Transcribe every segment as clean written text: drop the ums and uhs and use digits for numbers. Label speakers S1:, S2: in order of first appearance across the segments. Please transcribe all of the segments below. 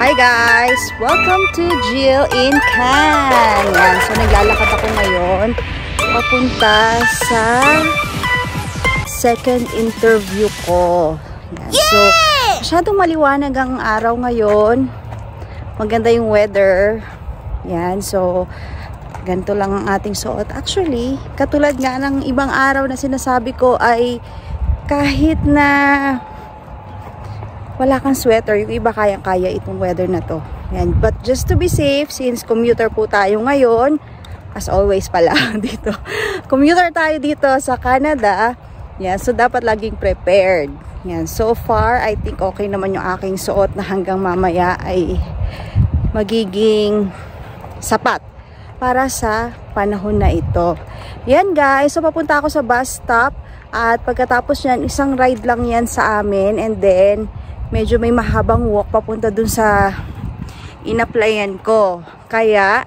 S1: Hi guys! Welcome to Jill in Cannes! Yan. So naglalakad ako ngayon papunta sa second interview ko. Yan. So masyadong maliwanag ang araw ngayon. Maganda yung weather. Yan. So ganito lang ang ating suot. Actually, katulad nga ng ibang araw na sinasabi ko ay kahit na wala kang sweater, yung iba kayang-kaya itong weather na to. Yan. But just to be safe, since commuter po tayo ngayon, as always pala dito, commuter tayo dito sa Canada, yan, so dapat laging prepared. Yan. So far, I think okay naman yung aking suot na hanggang mamaya ay magiging sapat para sa panahon na ito. Yan guys, so papunta ako sa bus stop at pagkatapos yan, isang ride lang yan sa amin and then medyo may mahabang walk papunta dun sa in-applyan ko. Kaya,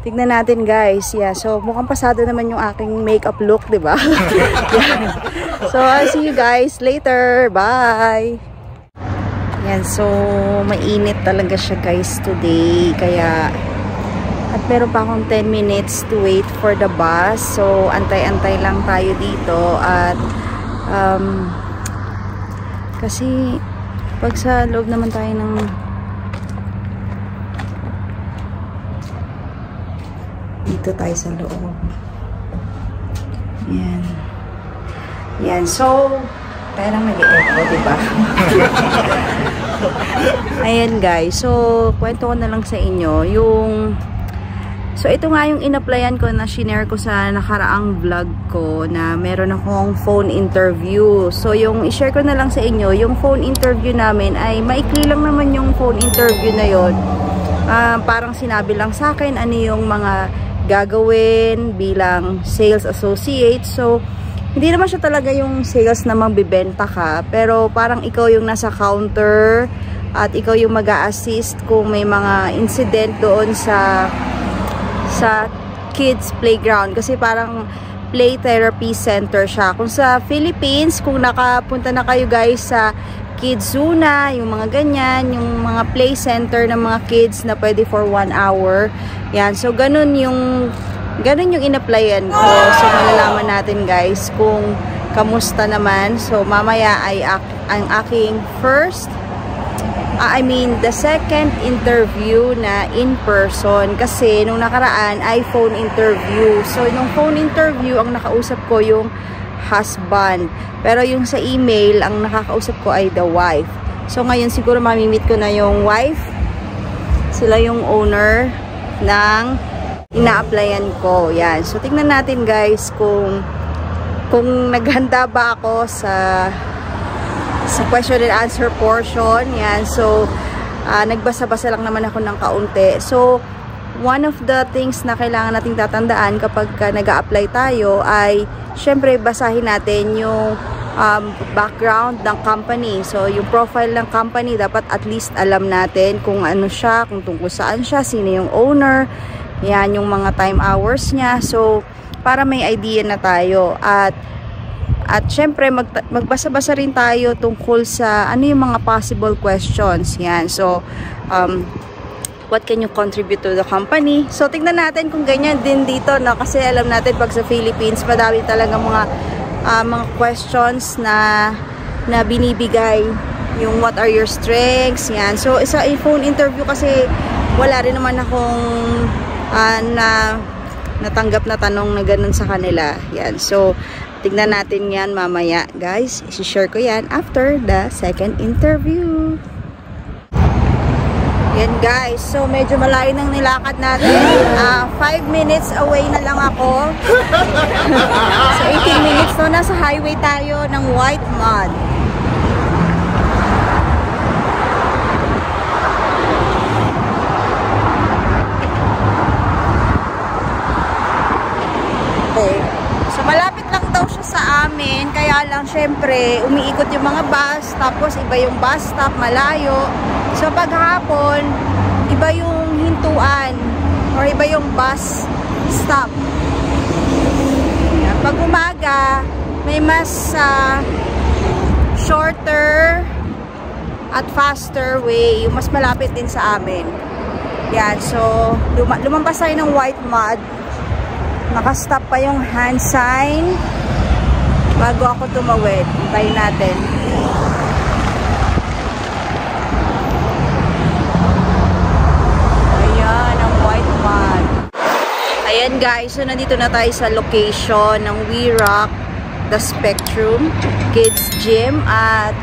S1: tignan natin guys. Yeah, so mukhang pasado naman yung aking makeup look, diba? Yeah. So, I'll see you guys later. Bye! Yan, so mainit talaga siya guys today. Kaya, at meron pa akong 10 minutes to wait for the bus. So, antay-antay lang tayo dito. At, kasi, pag sa loob naman tayo ng dito tayo sa loob. Yan. Yan. So, tayo lang nag-e-echo, diba? Ayan guys. So, kwento ko na lang sa inyo. So, ito nga yung in-applyan ko na shinare ko sa nakaraang vlog ko na meron akong phone interview. So, yung i-share ko na lang sa inyo, yung phone interview namin ay maikli lang naman yung phone interview na yon. Parang sinabi lang sa akin ano yung mga gagawin bilang sales associate. So, hindi naman siya talaga yung sales na magbibenta ka. Pero parang ikaw yung nasa counter at ikaw yung mag-a-assist kung may mga incident doon sa kids playground kasi parang play therapy center siya. Kung sa Philippines, kung nakapunta na kayo guys sa Kids Zuna, yung mga ganyan, yung mga play center ng mga kids na pwede for 1 hour. Yan. So, ganun yung in-applyan ko. So, malalaman natin guys kung kamusta naman. So, mamaya ay ang aking the second interview na in person kasi nung nakaraan ay phone interview. So, nung phone interview, ang nakausap ko yung husband. Pero yung sa email, ang nakakausap ko ay the wife. So, ngayon siguro mamimit ko na yung wife. Sila yung owner ng ina-applyan ko. Yan. So, tingnan natin guys kung naghanda ba ako sa question and answer portion. Yan. So, nagbasa-basa lang naman ako ng kaunti. So, one of the things na kailangan nating tatandaan kapag nag-a-apply tayo ay syempre basahin natin yung background ng company. So, yung profile ng company dapat at least alam natin kung ano siya, kung tungkol saan siya, sino yung owner, yan, yung mga time hours niya. So, para may idea na tayo. At syempre, magbasa-basa rin tayo tungkol sa ano yung mga possible questions. Yan. So, what can you contribute to the company? So, tignan natin kung ganyan din dito, no? Kasi alam natin pag sa Philippines, madami talaga mga questions na binibigay. Yung what are your strengths? Yan. So, isa phone interview kasi wala rin naman akong natanggap na tanong na ganun sa kanila. Yan. So, tignan natin yan mamaya. Guys, isi-share ko yan after the second interview. Yan guys. So, medyo malayo nang nilakad natin. 5 minutes away na lang ako. So, 18 minutes. So, nasa highway tayo ng White Mud. Malapit lang daw siya sa amin, kaya lang syempre umiikot yung mga bus, tapos iba yung bus stop, malayo. So paghapon, iba yung hintuan or iba yung bus stop. Pag umaga, may mas shorter at faster way, yung mas malapit din sa amin. Yan, so lumampas tayo ng White Mud. Nakastop pa yung hand sign bago ako tumawid. Hintayin natin. Ayan, ang White Mud. Ayan guys, so nandito na tayo sa location ng We Rock The Spectrum Kids Gym. At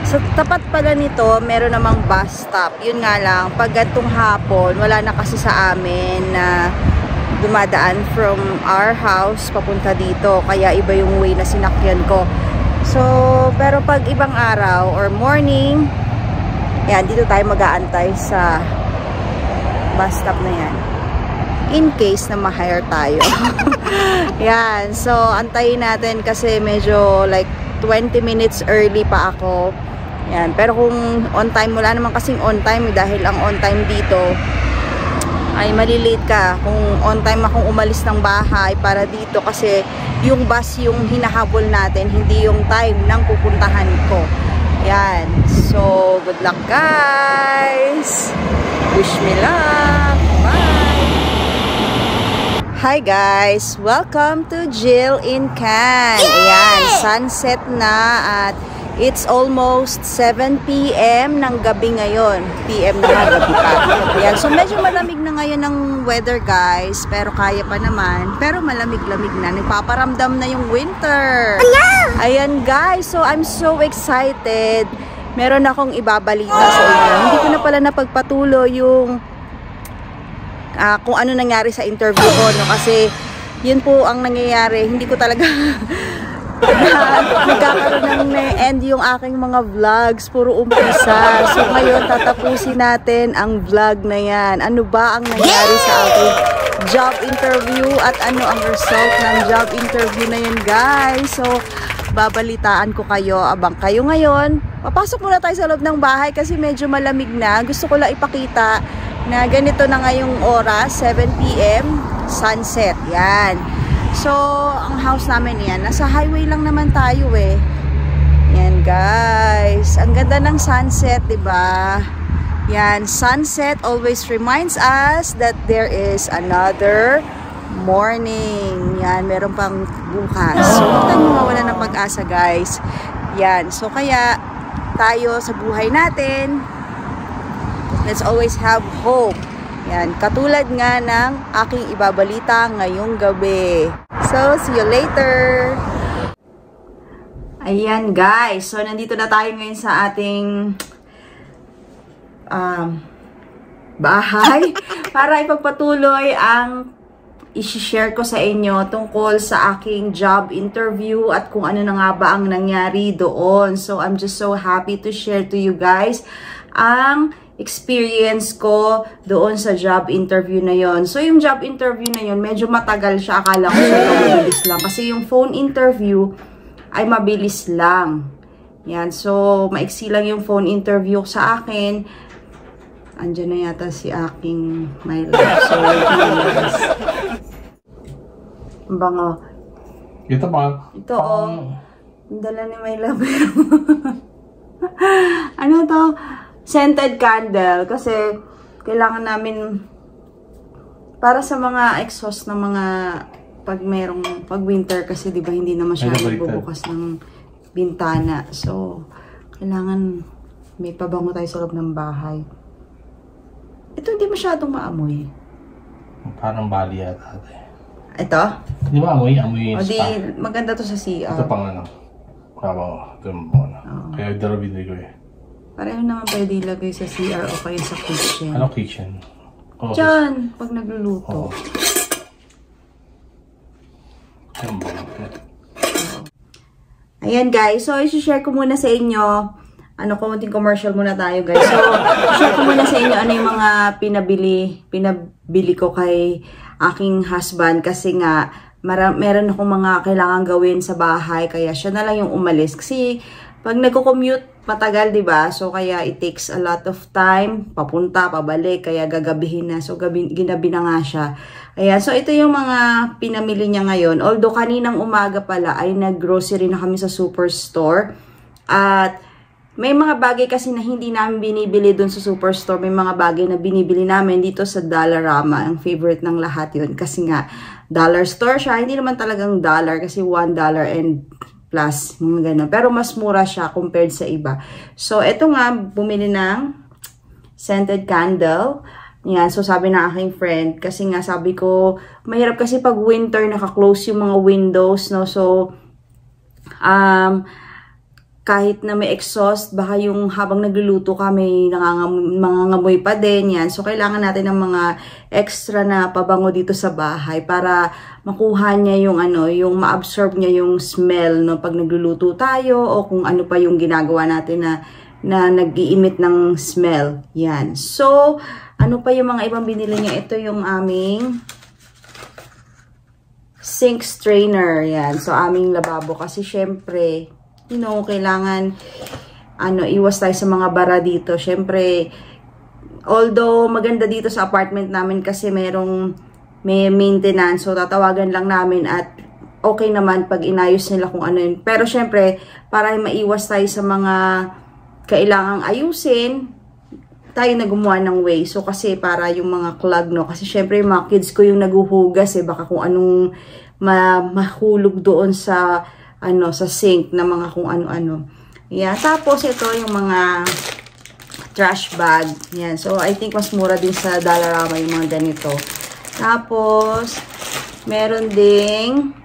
S1: sa tapat pala nito, meron namang bus stop. Yun nga lang, pag gantong hapon, wala na kasi sa amin na dumadaan from our house papunta dito. Kaya iba yung way na sinakyan ko. So, pero pag ibang araw or morning, yan, dito tayo mag-aantay sa bus stop na yan. In case na ma-hire tayo. Yan, so antayin natin kasi medyo like 20 minutes early pa ako. Yan, pero kung on time, wala naman kasing on time dahil ang on time dito ay malilate ka. Kung on time akong umalis ng bahay para dito kasi yung bus yung hinahabol natin, hindi yung time ng pupuntahan ko. Yan, so good luck guys. Wish me luck. Bye. Hi guys, welcome to Jill in Cannes. Ayan, sunset na at it's almost 7 p.m. ng gabi ngayon. PM na nga, gabi pa. Ayan, so medyo malamig na ngayon ng weather guys, pero kaya pa naman. Pero malamig-lamig na, nagpaparamdam na yung winter. Ayan guys, so I'm so excited. Meron akong ibabalita sa inyo. Hindi ko na pala napagpatuloy yung kung ano nangyari sa interview ko, no? Kasi yun po ang nangyayari. Hindi ko talaga nagkakaroon ng end yung aking mga vlogs, puro umpisa. So ngayon tatapusin natin ang vlog na yan. Ano ba ang nangyari sa aking job interview at ano ang result ng job interview na yan guys. So babalitaan ko kayo abang kayo ngayon. Papasok muna tayo sa loob ng bahay kasi medyo malamig na. Gusto ko lang ipakita na ganito na ngayong oras, 7 p.m. sunset. Yan. So, ang house namin yan, nasa highway lang naman tayo eh. Yan guys. Ang ganda ng sunset, diba? Yan, sunset always reminds us that there is another morning. Yan, meron pang bukas. So, huwag tayong mawala ng pag-asa guys. Yan, so kaya tayo sa buhay natin, let's always have hope. Yan, katulad nga ng aking ibabalita ngayong gabi. So, see you later! Ayan guys, so nandito na tayo ngayon sa ating bahay para ipagpatuloy ang i-share ko sa inyo tungkol sa aking job interview at kung ano na nga ba ang nangyari doon. So, I'm just so happy to share to you guys ang experience ko doon sa job interview na yon. So, yung job interview na yon, medyo matagal siya. Akala ko siya mabilis lang. Kasi yung phone interview ay mabilis lang. Yan. So, maiksi lang yung phone interview sa akin. Andiyan na yata si aking my love. So, bango.
S2: Ito ba?
S1: Ito, dala ni my love. Ano to? Scented candle kasi kailangan namin para sa mga exhaust ng mga pag winter kasi 'di ba hindi na masyadong bubukas ng bintana. So kailangan may pabango tayo sa loob ng bahay. Ito hindi masyadong maamoy.
S2: Parang bali yata.
S1: Ito?
S2: Di ba amoy yung
S1: di,
S2: spa?
S1: maganda to sa CR.
S2: Ito pang ano. Kaya dalawa binili ko eh.
S1: Pareho naman pwede ilagay sa CR o kaya sa kitchen.
S2: Ano kitchen? Oh,
S1: diyan, pag nagluluto.
S2: Oh.
S1: Ayan guys, so i-share ko muna sa inyo. Konting commercial muna tayo guys. So, i-share ko muna sa inyo ano yung mga pinabili ko kay aking husband. Kasi nga, meron akong mga kailangan gawin sa bahay. Kaya siya na lang yung umalis. Kasi pag nagko-commute, matagal, diba? So, kaya it takes a lot of time. Papunta, pabalik. Kaya gagabihin na. So, ginabi na nga siya. Ayan. So, ito yung mga pinamili niya ngayon. Although, kaninang umaga pala ay nag-grocery na kami sa superstore. At, May mga bagay kasi na hindi namin binibili dun sa Superstore. May mga bagay na binibili namin dito sa Dollarama. Ang favorite ng lahat yun. Kasi nga, dollar store siya. Hindi naman talagang dollar kasi $1 and plus. Mga ganun. Pero mas mura siya compared sa iba. So, eto nga, bumili ng scented candle. Yan, so sabi ng aking friend, kasi nga sabi ko, mahirap kasi pag winter, naka-close yung mga windows, no? So, kahit na may exhaust, baka yung habang nagluluto ka, may nangangamoy pa din, yan. So, kailangan natin ng mga extra na pabango dito sa bahay para makuha niya yung yung ma-absorb niya yung smell, no? Pag nagluluto tayo, o kung ano pa yung ginagawa natin na nag-i-emit ng smell. Yan. So, ano pa yung mga ibang binili niya? Ito yung aming sink strainer. Yan. So, aming lababo. Kasi, syempre, you know, kailangan, iwas tayo sa mga bara dito. Syempre, although, maganda dito sa apartment namin kasi may maintenance. So, tatawagan lang namin at okay naman pag inayos nila kung ano yun. Pero, syempre, para maiwas tayo sa mga kailangang ayusin, tayo na gumawa ng way. So, kasi para yung mga clog, no? Kasi, syempre, yung mga kids ko yung naguhugas, baka kung anong mahulog doon sa, sa sink na mga kung ano-ano. Yeah. Tapos, ito yung mga trash bag. Yan. So, I think mas mura din sa Dollarama yung mga ganito. Tapos, meron ding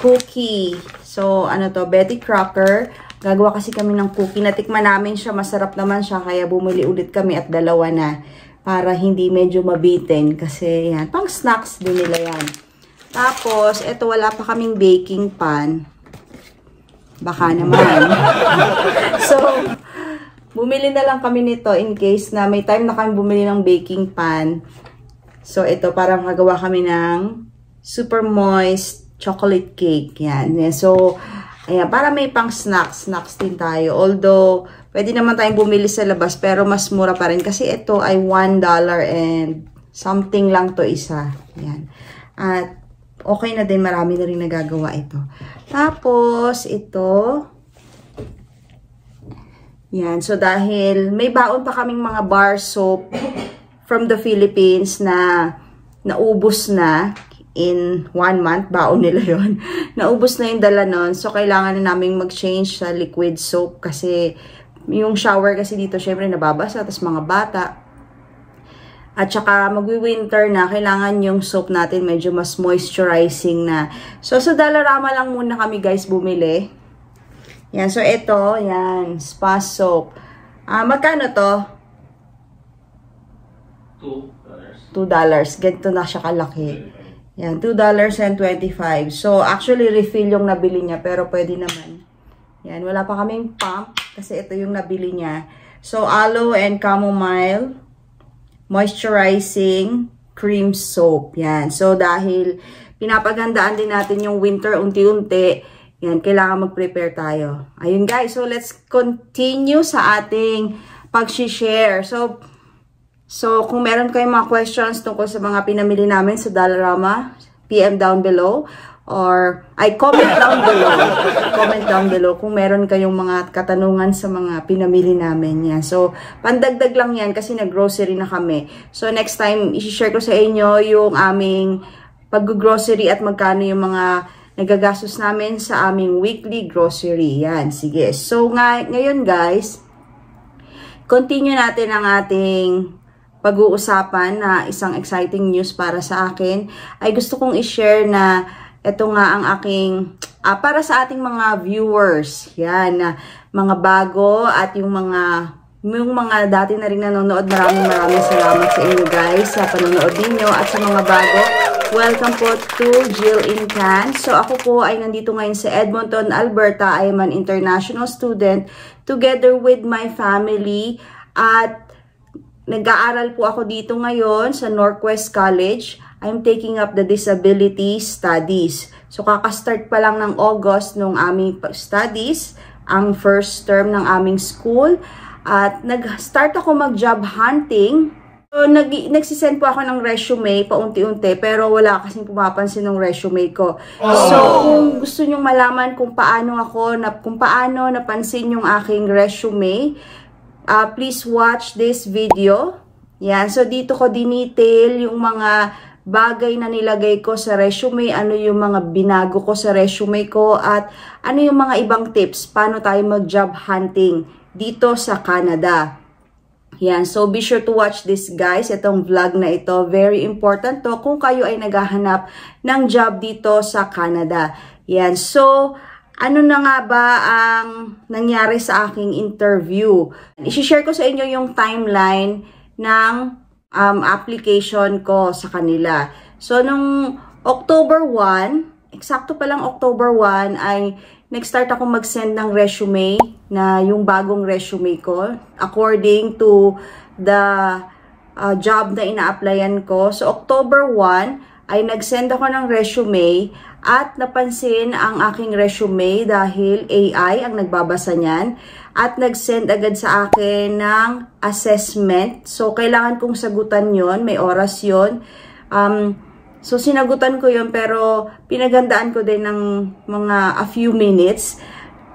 S1: cookie. So, Betty Crocker. Gagawa kasi kami ng cookie. Natikman namin siya. Masarap naman siya. Kaya bumili ulit kami at dalawa na. Para hindi medyo mabitin. Kasi yan. Pang snacks din nila yan. Tapos, eto wala pa kaming baking pan. Baka naman. So, bumili na lang kami nito in case na may time na kami bumili ng baking pan. So, ito parang magawa kami ng super moist chocolate cake. Yan. So, ayan, para may pang snacks din tayo. Although, pwede naman tayong bumili sa labas, pero mas mura pa rin. Kasi ito ay $1 and something lang to isa. Ayan. At, okay na din, marami na rin nagagawa ito. Tapos, ito. Yan. So, dahil may baon pa kaming mga bar soap from the Philippines na naubos na. In 1 month, baon nila yon. Naubos na yung dala nun. So, kailangan na namin mag-change sa liquid soap kasi yung shower kasi dito, syempre, nababasa. Tapos mga bata. At saka, magwi-winter na, kailangan yung soap natin medyo mas moisturizing na. So, sa Dollarama lang muna kami, guys, bumili. Yan. So, ito, yan. Spa soap. Magkano to? $2. Ganito na siya kalaki. Yan, $2.25. So, actually, refill yung nabili niya, pero pwede naman. Yan, wala pa kaming pump, kasi ito yung nabili niya. So, aloe and chamomile, moisturizing cream soap. Yan. So, dahil pinapagandaan din natin yung winter unti-unti, yan, kailangan mag-prepare tayo. Ayun, guys. So, let's continue sa ating pag-share. So, kung meron kayong mga questions tungkol sa mga pinamili namin sa Dollarama, PM down below. Or, comment down below. Comment down below kung meron kayong mga katanungan sa mga pinamili namin. Yan. So, pandagdag lang yan kasi nag-grocery na kami. So, next time, isi-share ko sa inyo yung aming pag-grocery at magkano yung mga nagagastos namin sa aming weekly grocery. Yan. Sige. So, ngayon guys, continue natin ang ating pag-uusapan na isang exciting news para sa akin. Ay gusto kong i-share na ito nga ang aking, para sa ating mga viewers. Yan, mga bago at yung mga dati na rin nanonood. Maraming salamat sa inyo guys sa panonood ninyo. At sa mga bago, welcome po to Jill in Can. So ako po ay nandito ngayon sa Edmonton, Alberta. I am an international student together with my family. At nag-aaral po ako dito ngayon sa Northwest College. I'm taking up the disability studies. So, kakastart pa lang ng August nung aming studies, ang first term ng aming school. At nag-start ako mag-job hunting. So, nagsisend po ako ng resume paunti-unti, pero wala kasing pumapansin ng resume ko. So, kung gusto nyong malaman kung paano napansin yung aking resume, please watch this video. Yan. So, dito ko dinetail yung mga bagay na nilagay ko sa resume, ano yung mga binago ko sa resume ko, at ano yung mga ibang tips, paano tayo mag-job hunting dito sa Canada. Yan, so be sure to watch this guys, itong vlog na ito, very important to kung kayo ay naghahanap ng job dito sa Canada. Yan, so ano na nga ba ang nangyari sa aking interview? I-share ko sa inyo yung timeline ng application ko sa kanila. So nung October 1, eksakto pa lang October 1 ay nag-start ako mag-send ng resume, na yung bagong resume ko according to the job na ina-applyan ko. So October 1 ay nag-send ako ng resume at napansin ang aking resume dahil AI ang nagbabasa niyan at nag-send agad sa akin ng assessment. So kailangan kong sagutan yon, may oras yon. So sinagutan ko yon, pero pinagandaan ko din ng mga a few minutes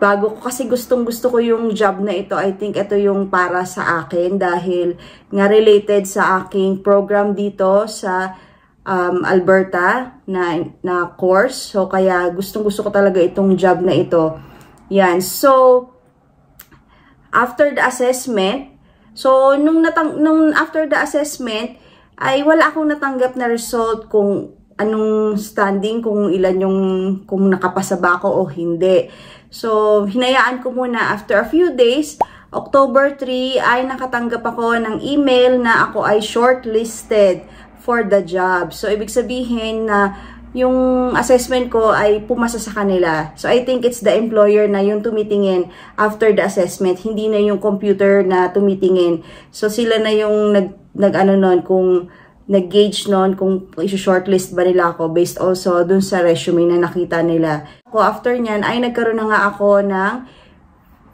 S1: bago ko, kasi gustong-gusto ko yung job na ito. I think ito yung para sa akin dahil nga related sa aking program dito sa Alberta na course. So kaya gustong-gusto ko talaga itong job na ito. Yan. So after the assessment, so nung after the assessment ay wala akong natanggap na result kung anong standing, kung ilan yung, kung nakapasa ba ako o hindi. So, hinayaan ko muna. After a few days, October 3, ay nakatanggap ako ng email na ako ay shortlisted for the job. So, ibig sabihin na yung assessment ko ay pumasa sa kanila. So, I think it's the employer na yung tumitingin after the assessment. Hindi na yung computer na tumitingin. So, sila na yung nag-ano nun, kung nag-gauge nun kung i-shortlist ba nila ako based also dun sa resume na nakita nila. After nyan, ay nagkaroon na nga ako ng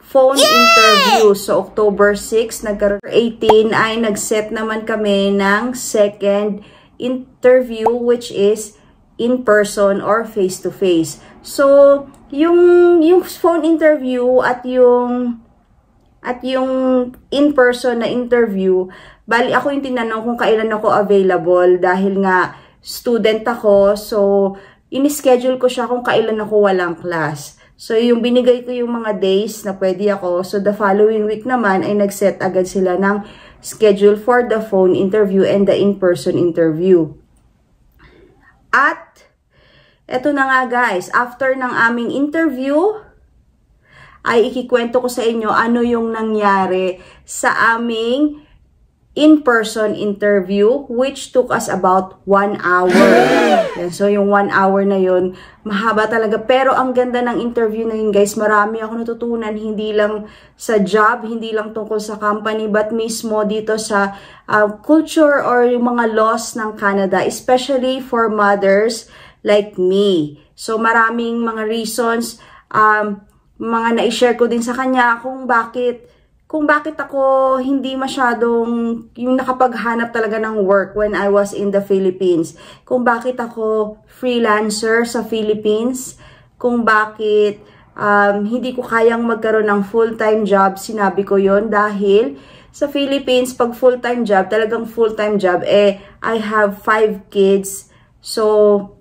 S1: phone interview. So, October 6, nagkaroon. 18 ay nag-set naman kami ng second interview, which is in person or face-to-face. So, yung phone interview at yung in-person na interview, bali ako yung tinanong kung kailan ako available dahil nga student ako. So, in-schedule ko siya kung kailan ako walang class. So, yung binigay ko yung mga days na pwede ako. So, the following week naman ay nag-set agad sila ng schedule for the phone interview and the in-person interview. At, eto na nga guys, after ng aming interview, ay ikikwento ko sa inyo ano yung nangyari sa aming in-person interview, which took us about 1 hour. Yan, so yung 1 hour na yun, mahaba talaga. Pero ang ganda ng interview na yun guys, marami ako natutunan, hindi lang sa job, hindi lang tungkol sa company, but mismo dito sa culture or yung mga laws ng Canada, especially for mothers like me. So maraming mga reasons, mga na-share ko din sa kanya kung bakit ako hindi masyadong yung nakapaghanap talaga ng work when I was in the Philippines. Kung bakit ako freelancer sa Philippines. Kung bakit hindi ko kayang magkaroon ng full-time job. Sinabi ko yon dahil sa Philippines, pag full-time job, talagang full-time job, I have 5 kids. So,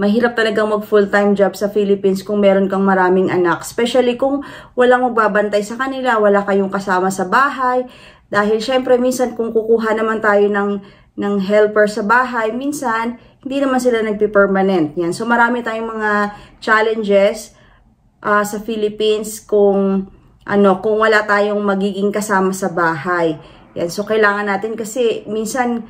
S1: mahirap talagang mag full-time job sa Philippines kung meron kang maraming anak. Especially kung walang magbabantay sa kanila, wala kayong kasama sa bahay. Dahil syempre minsan kung kukuha naman tayo ng helper sa bahay, minsan hindi naman sila nagpi-permanent. Yan. So marami tayong mga challenges sa Philippines kung wala tayong magiging kasama sa bahay. Yan. So kailangan natin kasi minsan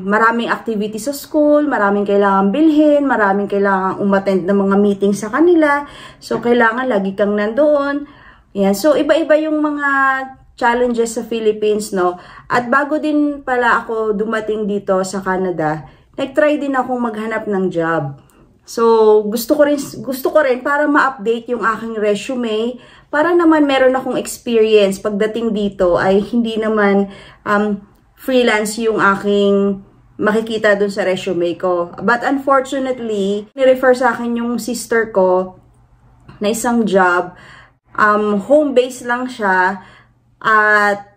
S1: maraming activity sa school, maraming kailangan bilhin, maraming kailangan umattend ng mga meeting sa kanila. So, kailangan lagi kang nandoon. Yan. So, iba-iba yung mga challenges sa Philippines, no? At bago din pala ako dumating dito sa Canada, nag-try din akong maghanap ng job. So, gusto ko rin para ma-update yung aking resume, para naman meron akong experience pagdating dito ay hindi naman freelance yung aking makikita dun sa resume ko. But unfortunately, nirefer sa akin yung sister ko na isang job. Home-based lang siya at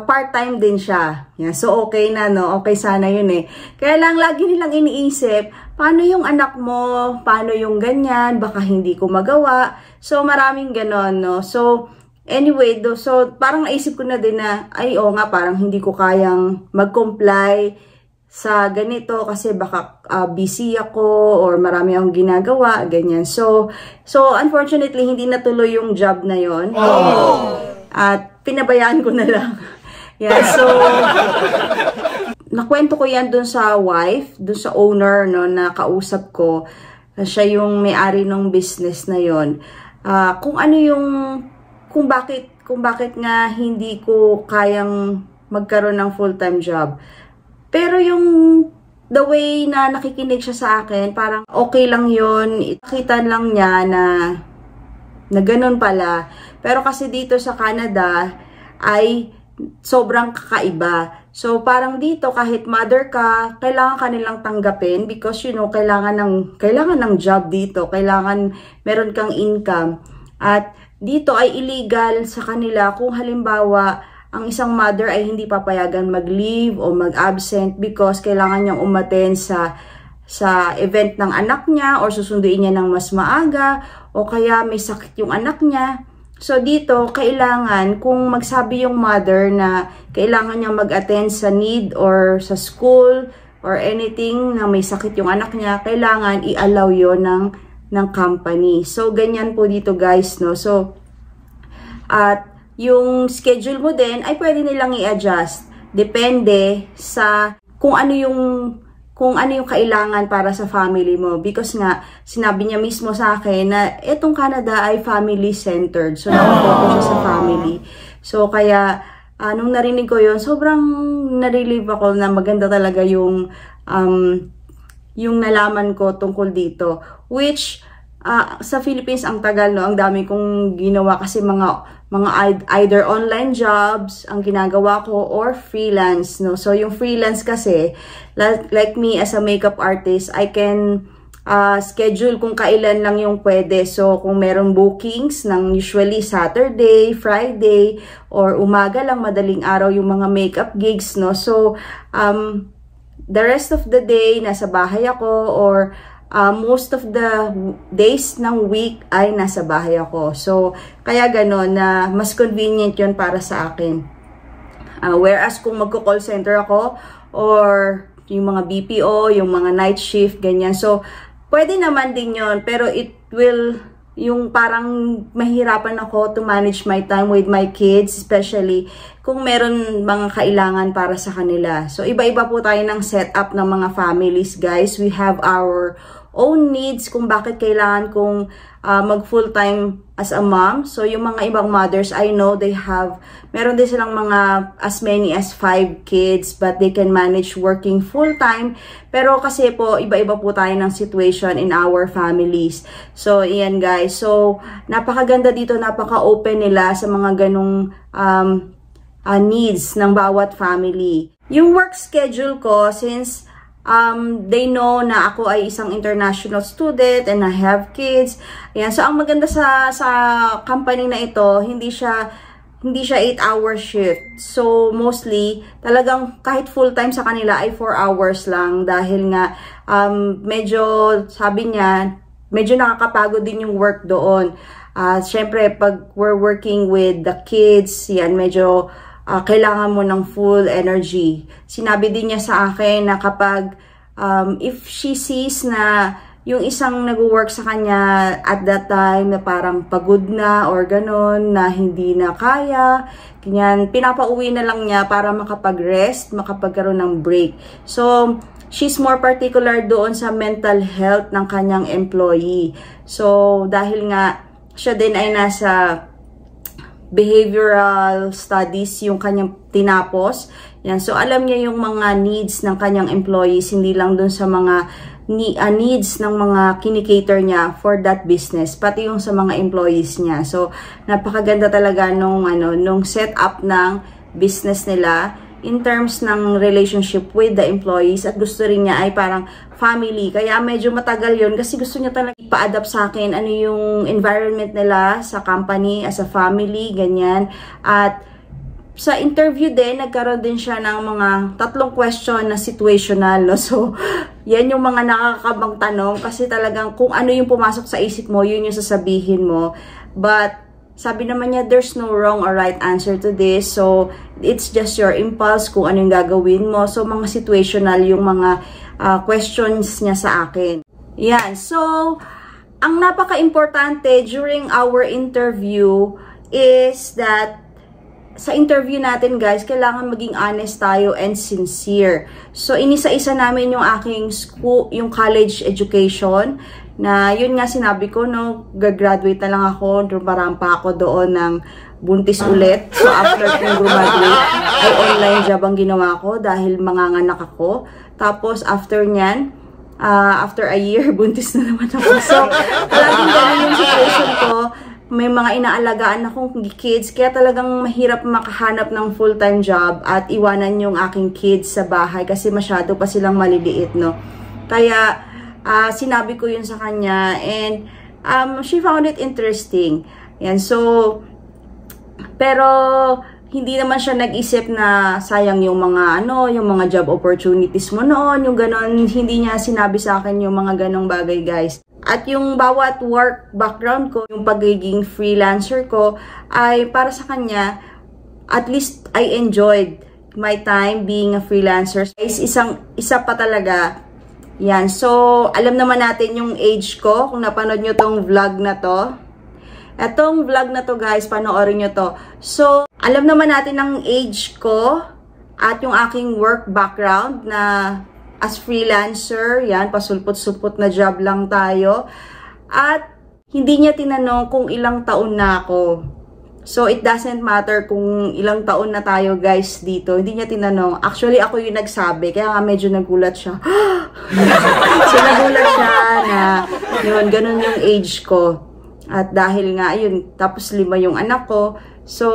S1: part-time din siya. Yeah, so okay na, no? Okay sana yun eh. Kaya lang lagi nilang iniisip, paano yung anak mo? Paano yung ganyan? Baka hindi ko magawa. So maraming ganon, no? So anyway, so parang naisip ko na din na, ay nga, parang hindi ko kayang mag-comply sa ganito kasi baka busy ako or marami akong ginagawa, ganyan. So unfortunately, hindi natuloy yung job na yon. At pinabayaan ko na lang. Yeah, so nakwento ko yan dun sa wife, dun sa owner, no, na kausap ko. Siya yung may-ari ng business na yon. Kung ano yung, kung bakit nga hindi ko kayang magkaroon ng full-time job. Pero yung the way na nakikinig siya sa akin, parang okay lang yun. Nakita lang niya na ganun pala. Pero kasi dito sa Canada ay sobrang kakaiba. So parang dito kahit mother ka, kailangan kanilang tanggapin because you know, kailangan ng job dito. Kailangan meron kang income. At dito ay illegal sa kanila kung halimbawa ang isang mother ay hindi papayagan mag-leave o mag-absent because kailangan niyang umattend sa event ng anak niya or susunduin niya ng mas maaga o kaya may sakit yung anak niya. So dito, kailangan kung magsabi yung mother na kailangan niya mag-attend sa need or sa school or anything na may sakit yung anak niya, kailangan i-allow yun ng company. So ganyan po dito guys, no? So, at yung schedule mo din ay pwede nilang i-adjust. Depende sa kung ano yung kailangan para sa family mo. Because nga, sinabi niya mismo sa akin na etong Canada ay family-centered. So, nakafocus siya sa family. So, kaya, nung narinig ko yun, sobrang na-relieve ako na maganda talaga yung nalaman ko tungkol dito. Which, sa Philippines, ang tagal, no? Ang dami kong ginawa kasi mga either online jobs ang ginagawa ko or freelance, no? So, yung freelance kasi, like me as a makeup artist, I can schedule kung kailan lang yung pwede. So, kung merong bookings ng usually Saturday, Friday, or umaga lang, madaling araw yung mga makeup gigs, no? So, the rest of the day, nasa bahay ako or most of the days ng week ay nasa bahay ako. So, kaya gano'n na mas convenient yun para sa akin. Whereas kung magko-call center ako or yung mga BPO, yung mga night shift, ganyan. So, pwede naman din yun. Pero it will, yung parang mahirapan ako to manage my time with my kids, especially kung meron mga kailangan para sa kanila. So, iba-iba po tayo ng setup ng mga families, guys. We have our own needs kung bakit kailangan kong mag full-time as a mom. So, yung mga ibang mothers, I know they have, meron din silang mga as many as 5 kids, but they can manage working full-time. Pero kasi po, iba-iba po tayo ng situation in our families. So, iyan guys. So, napakaganda dito, napaka-open nila sa mga ganong needs ng bawat family. Yung work schedule ko, since they know na ako ay isang international student and I have kids. Ayan. So, ang maganda sa company na ito, hindi siya 8-hour shift. So, mostly, talagang kahit full-time sa kanila ay 4 hours lang dahil nga medyo, sabi niya, medyo nakakapagod din yung work doon. Syempre, pag we're working with the kids, yan, medyo kailangan mo ng full energy. Sinabi din niya sa akin na kapag if she sees na yung isang nag-work sa kanya at that time na parang pagod na or ganon, na hindi na kaya, ganyan, pinapauwi na lang niya para makapag-rest, makapagkaroon ng break. So, she's more particular doon sa mental health ng kanyang employee. So, dahil nga siya din ay nasa behavioral studies yung kanyang tinapos. Yan. So, alam niya yung mga needs ng kanyang employees, hindi lang dun sa mga needs ng mga kinikater niya for that business, pati yung sa mga employees niya. So, napakaganda talaga nung setup ng business nila. in terms ng relationship with the employees at gusto rin niya ay parang family. Kaya medyo matagal yon kasi gusto niya talaga ipa-adapt sa akin ano yung environment nila sa company as a family, ganyan. At sa interview din, nagkaroon din siya ng mga 3 question na situational, no? So, yan yung mga nakakabang tanong kasi talagang kung ano yung pumasok sa isip mo, yun yung sasabihin mo. But, sabi naman niya, there's no wrong or right answer to this. So, it's just your impulse kung ano yung gagawin mo. So, mga situational yung mga questions niya sa akin. Yan. So, ang napaka-importante during our interview is that sa interview natin guys, kailangan maging honest tayo and sincere. So, inisa-isa namin yung aking school, yung college education, na yun nga sinabi ko, no, gagraduate na lang ako, dumarampa ako doon ng buntis ulit. So, after kong graduate, ay online job ang ginawa ko dahil manganganak ako. Tapos, after nyan, after a year, buntis na naman ako. So, talagang ganun yung situation ko. May mga inaalagaan akong kids, kaya talagang mahirap makahanap ng full-time job at iwanan yung aking kids sa bahay kasi masyado pa silang maliliit, no. Kaya, sinabi ko yun sa kanya and she found it interesting. Yan, so, pero hindi naman siya nag-isip na sayang yung mga yung mga job opportunities mo noon, yung ganon. Hindi niya sinabi sa akin yung mga ganong bagay, guys. At yung bawat work background ko, yung pagiging freelancer ko, ay para sa kanya, at least I enjoyed my time being a freelancer. Isa pa talaga, yan. So, alam naman natin yung age ko, kung napanood nyo tong vlog na to. Etong vlog na to guys, panoorin nyo to. So, alam naman natin ang age ko at yung aking work background na as freelancer, yan, pasulpot-supot na job lang tayo. At hindi niya tinanong kung ilang taon na ako. So, it doesn't matter kung ilang taon na tayo guys dito. Hindi niya tinanong. Actually, ako yung nagsabi. Kaya nga medyo nagulat siya. So, nagulat siya na yun, ganun yung age ko. At dahil nga, yun, tapos 5 yung anak ko. So,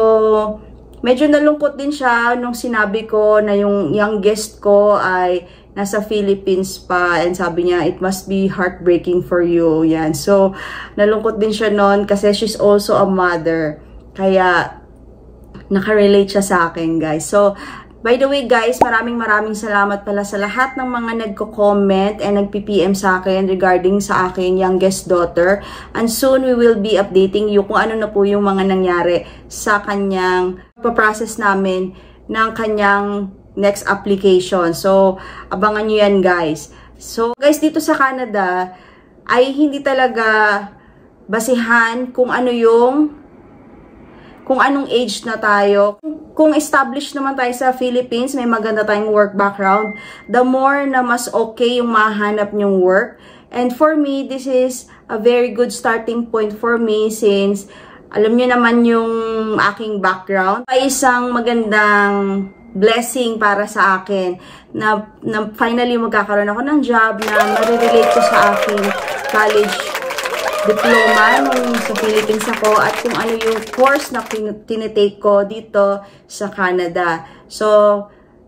S1: medyo nalungkot din siya nung sinabi ko na yung youngest ko ay nasa Philippines pa, and sabi niya, it must be heartbreaking for you. Yan. So, nalungkot din siya noon kasi she's also a mother. Kaya, nakarelate siya sa akin, guys. So, by the way, guys, maraming salamat pala sa lahat ng mga nagko-comment and nagpi-PM sa akin regarding sa aking youngest daughter. And soon, we will be updating you kung ano na po yung mga nangyari sa kanyang paprocess namin ng kanyang next application. So, abangan nyo yan, guys. So, guys, dito sa Canada, ay hindi talaga basihan kung anong age na tayo. Kung established naman tayo sa Philippines, may maganda tayong work background, the more na mas okay yung mahanap nyong work. And for me, this is a very good starting point for me since alam nyo naman yung aking background. Ay isang magandang blessing para sa akin na finally magkakaroon ako ng job na marirelate ko sa aking college diploma nung sa Philippines ako at kung ano yung course na tinitake ko dito sa Canada. So,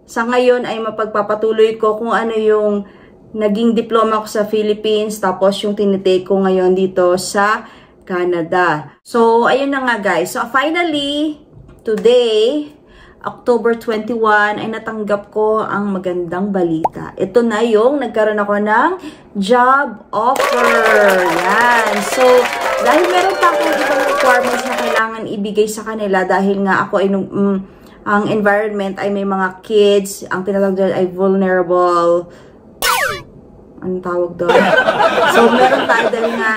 S1: sa ngayon ay mapagpapatuloy ko kung ano yung naging diploma ko sa Philippines tapos yung tinitake ko ngayon dito sa Canada. So, ayun na nga guys. So, finally, today, October 21 ay natanggap ko ang magandang balita. Ito na yung nagkaroon ako ng job offer. Yan. So, dahil meron pa akong ibang requirements na kailangan ibigay sa kanila dahil nga ako ay ang environment ay may mga kids, ang tinatawag doon ay vulnerable. Anong tawag doon? So, meron tayo dahil nga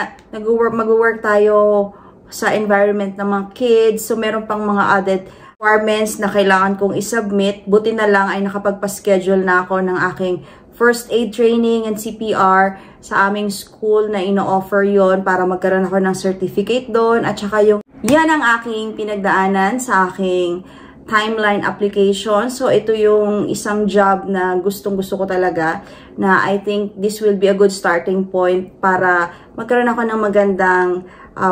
S1: mag-work tayo sa environment ng mga kids. So, meron pang mga added requirements na kailangan kong isubmit. Buti na lang ay nakapagpa-schedule na ako ng aking first aid training and CPR sa aming school na ino-offer yon para magkaroon ako ng certificate doon. At saka yan ang aking pinagdaanan sa aking timeline application. So, ito yung isang job na gustong-gusto ko talaga na I think this will be a good starting point para magkaroon ako ng magandang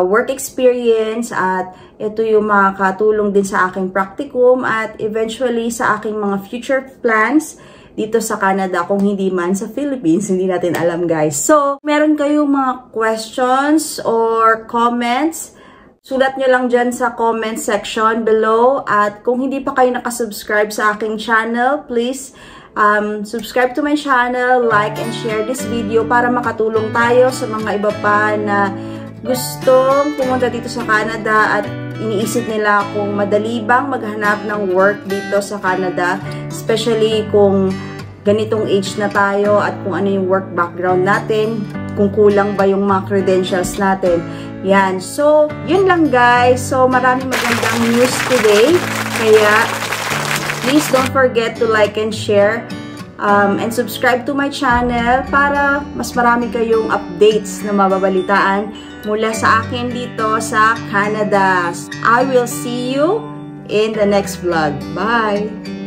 S1: work experience at ito yung makakatulong din sa aking practicum at eventually sa aking mga future plans dito sa Canada, kung hindi man sa Philippines, hindi natin alam guys. So, meron kayong mga questions or comments, sulat nyo lang dyan sa comment section below. At kung hindi pa kayo nakasubscribe sa aking channel, please subscribe to my channel, like and share this video para makatulong tayo sa mga iba pa na gustong pumunta dito sa Canada at iniisip nila kung madali bang maghanap ng work dito sa Canada, especially kung ganitong age na tayo at kung ano yung work background natin, kung kulang ba yung mga credentials natin. Yan. So, yun lang guys. So, maraming magandang news today. Kaya, please don't forget to like and share and subscribe to my channel para mas marami kayong updates na mababalitaan mula sa akin dito sa Canada. I will see you in the next vlog. Bye!